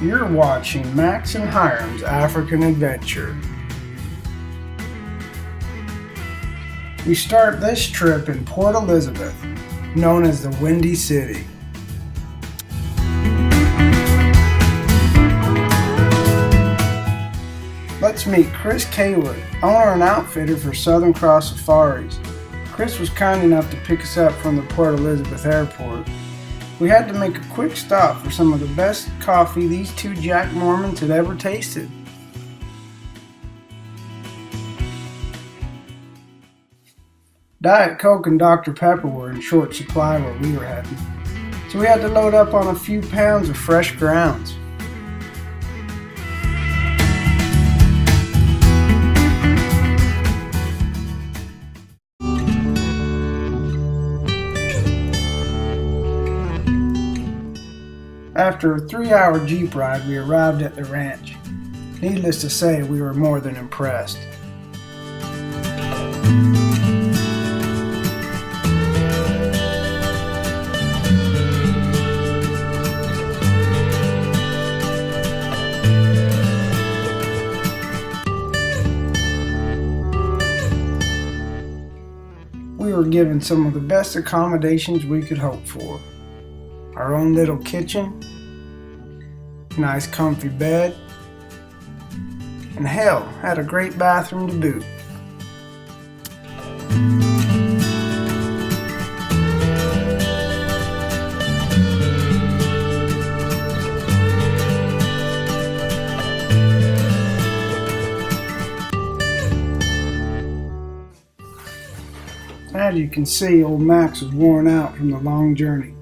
You're watching Max and Hiram's African Adventure. We start this trip in Port Elizabeth, known as the Windy City. Let's meet Chris Kaywood, owner and outfitter for Southern Cross Safaris. Chris was kind enough to pick us up from the Port Elizabeth airport. We had to make a quick stop for some of the best coffee these two Jack Mormons had ever tasted. Diet Coke and Dr. Pepper were in short supply where we were heading, so we had to load up on a few pounds of fresh grounds. After a 3-hour Jeep ride, we arrived at the ranch. Needless to say, we were more than impressed. We were given some of the best accommodations we could hope for. Our own little kitchen, nice comfy bed, and hell, had a great bathroom to boot. As you can see, old Max was worn out from the long journey.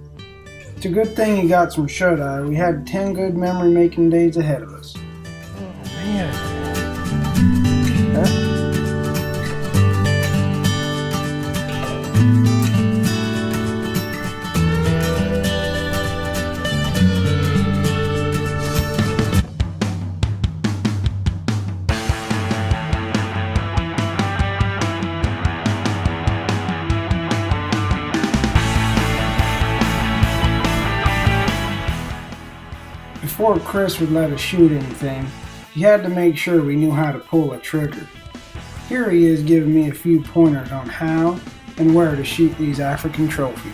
It's a good thing he got some shut-eye. We had 10 good memory-making days ahead of us. Oh, man. Huh? Before Chris would let us shoot anything, he had to make sure we knew how to pull a trigger. Here he is giving me a few pointers on how and where to shoot these African trophies.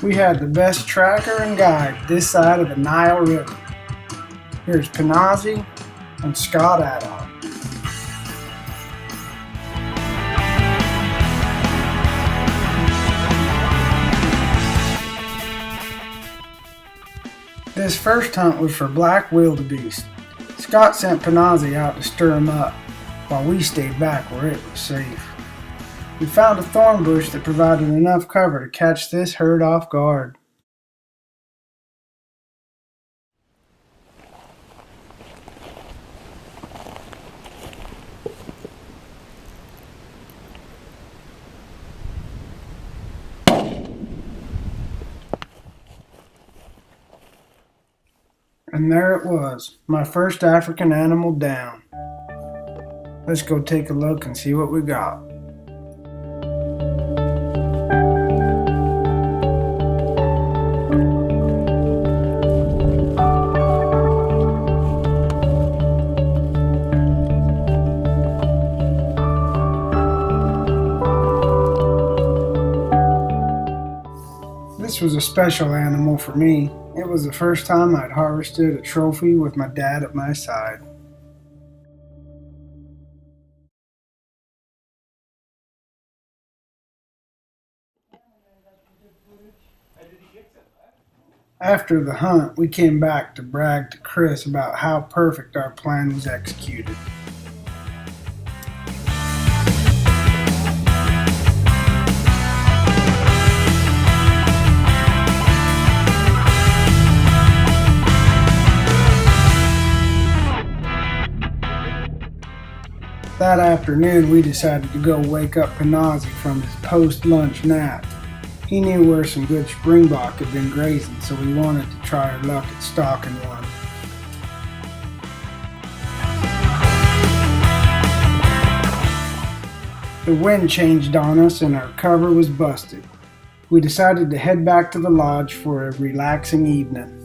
We had the best tracker and guide this side of the Nile River. Here's Penazi and Scott Addock. This first hunt was for black wildebeest. Scott sent Penazi out to stir him up, while we stayed back where it was safe. We found a thorn bush that provided enough cover to catch this herd off guard. And there it was, my first African animal down. Let's go take a look and see what we got. This was a special animal for me. It was the first time I'd harvested a trophy with my dad at my side. After the hunt, we came back to brag to Chris about how perfect our plan was executed. That afternoon, we decided to go wake up Penazi from his post-lunch nap. He knew where some good springbok had been grazing, so we wanted to try our luck at stalking one. The wind changed on us and our cover was busted. We decided to head back to the lodge for a relaxing evening.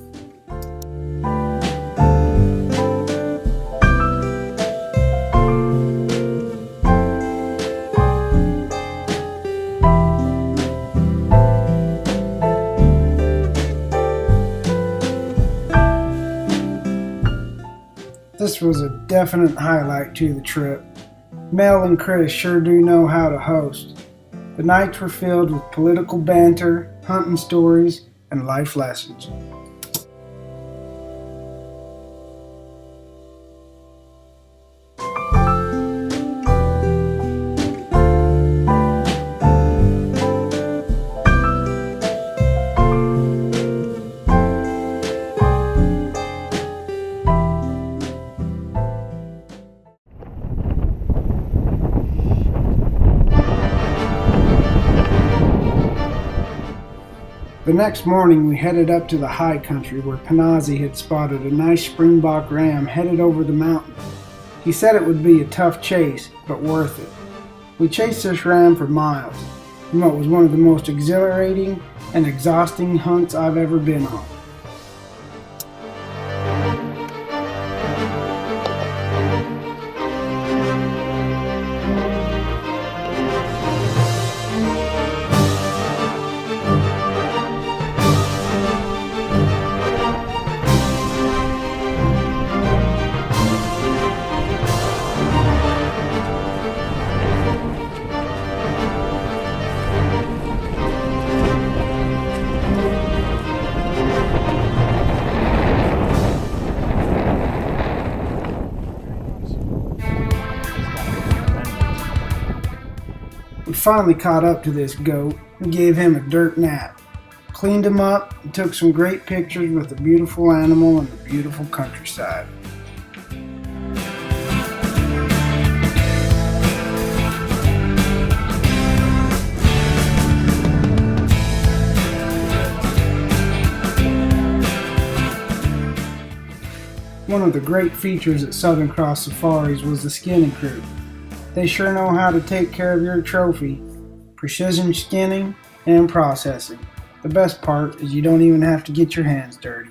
This was a definite highlight to the trip. Mel and Chris sure do know how to host. The nights were filled with political banter, hunting stories, and life lessons. The next morning we headed up to the high country where Panazzi had spotted a nice springbok ram headed over the mountain. He said it would be a tough chase, but worth it. We chased this ram for miles, in what was one of the most exhilarating and exhausting hunts I've ever been on. We finally caught up to this goat and gave him a dirt nap, cleaned him up, and took some great pictures with the beautiful animal and the beautiful countryside. One of the great features at Southern Cross Safaris was the skinning crew. They sure know how to take care of your trophy. Precision skinning and processing. The best part is you don't even have to get your hands dirty.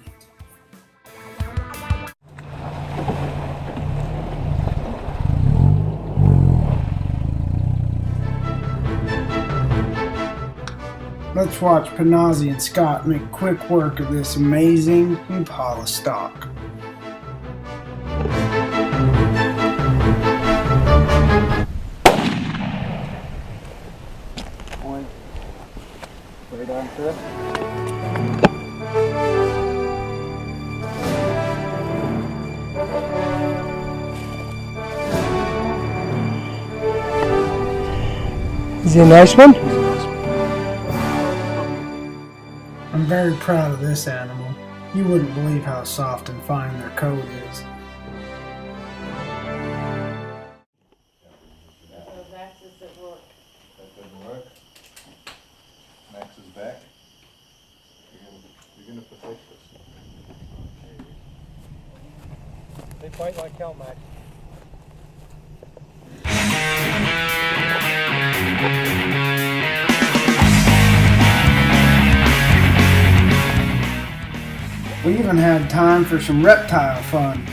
Let's watch Panazzi and Scott make quick work of this amazing Impala stock. Right on, Chris. Is he a nice one? I'm very proud of this animal. You wouldn't believe how soft and fine their coat is. Max is back. You're gonna protect us. They fight like hell, Max. We even had time for some reptile fun.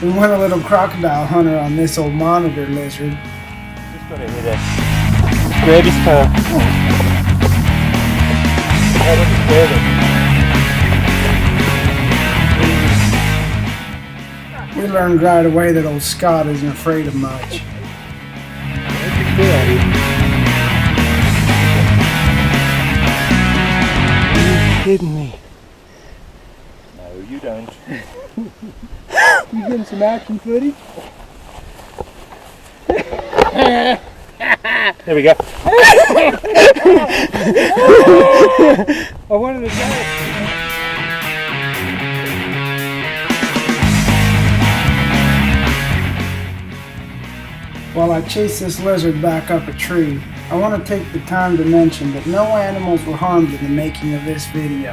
We went a little crocodile hunter on this old monitor lizard. Just gonna hit it. Grab his tail. That was better. We learned right away that old Scott isn't afraid of much. Are you kidding me? No, you don't. You getting some action footage? There we go. I wanted to go. While I chase this lizard back up a tree, I want to take the time to mention that no animals were harmed in the making of this video.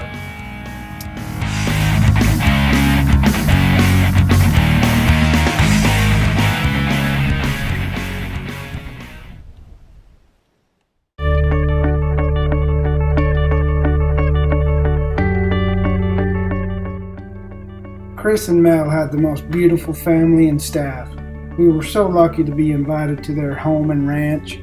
Chris and Mel had the most beautiful family and staff. We were so lucky to be invited to their home and ranch.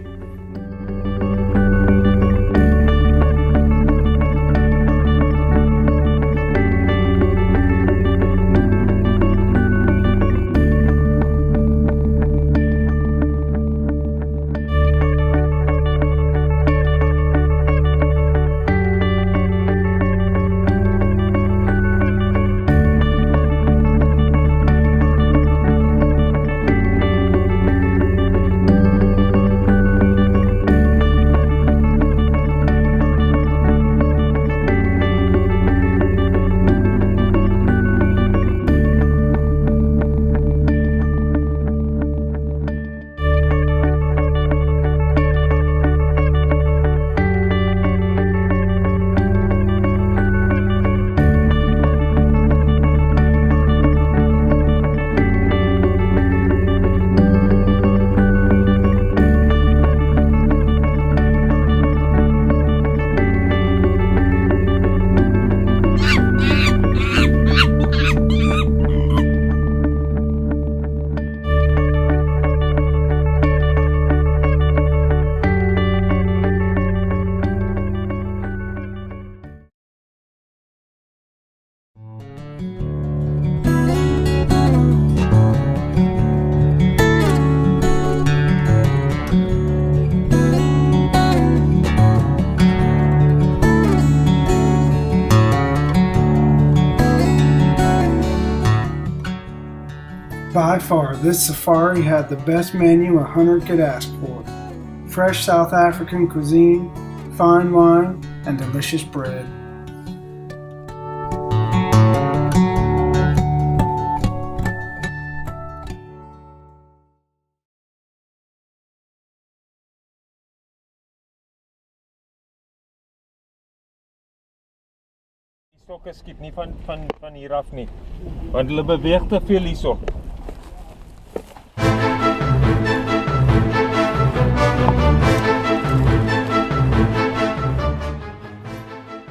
By far, this safari had the best menu a hunter could ask for. Fresh South African cuisine, fine wine, and delicious bread. Die stokke skiet nie van hier af nie. Want hulle beweeg te veel hierso.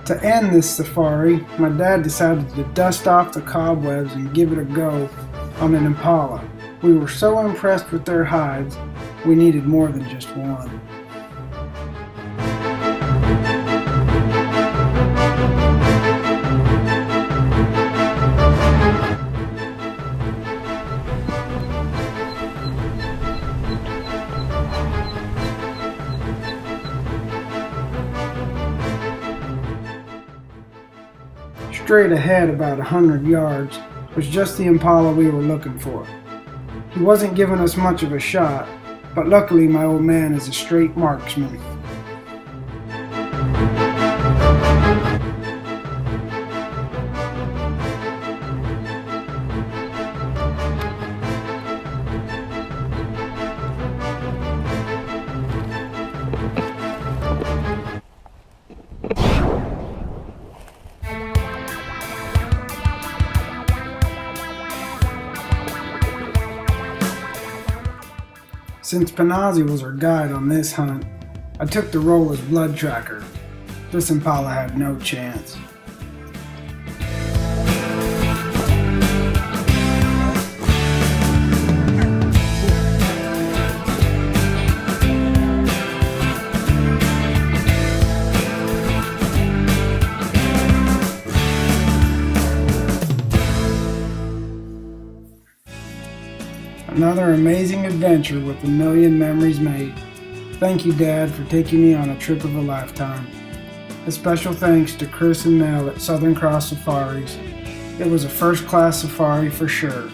To end this safari, my dad decided to dust off the cobwebs and give it a go on an impala. We were so impressed with their hides, we needed more than just one. Straight ahead about 100 yards was just the impala we were looking for. He wasn't giving us much of a shot, but luckily my old man is a straight marksman. Since Panazi was our guide on this hunt, I took the role as blood tracker. This impala had no chance. Another amazing adventure with a million memories made. Thank you, Dad, for taking me on a trip of a lifetime. A special thanks to Chris and Mel at Southern Cross Safaris. It was a first-class safari for sure.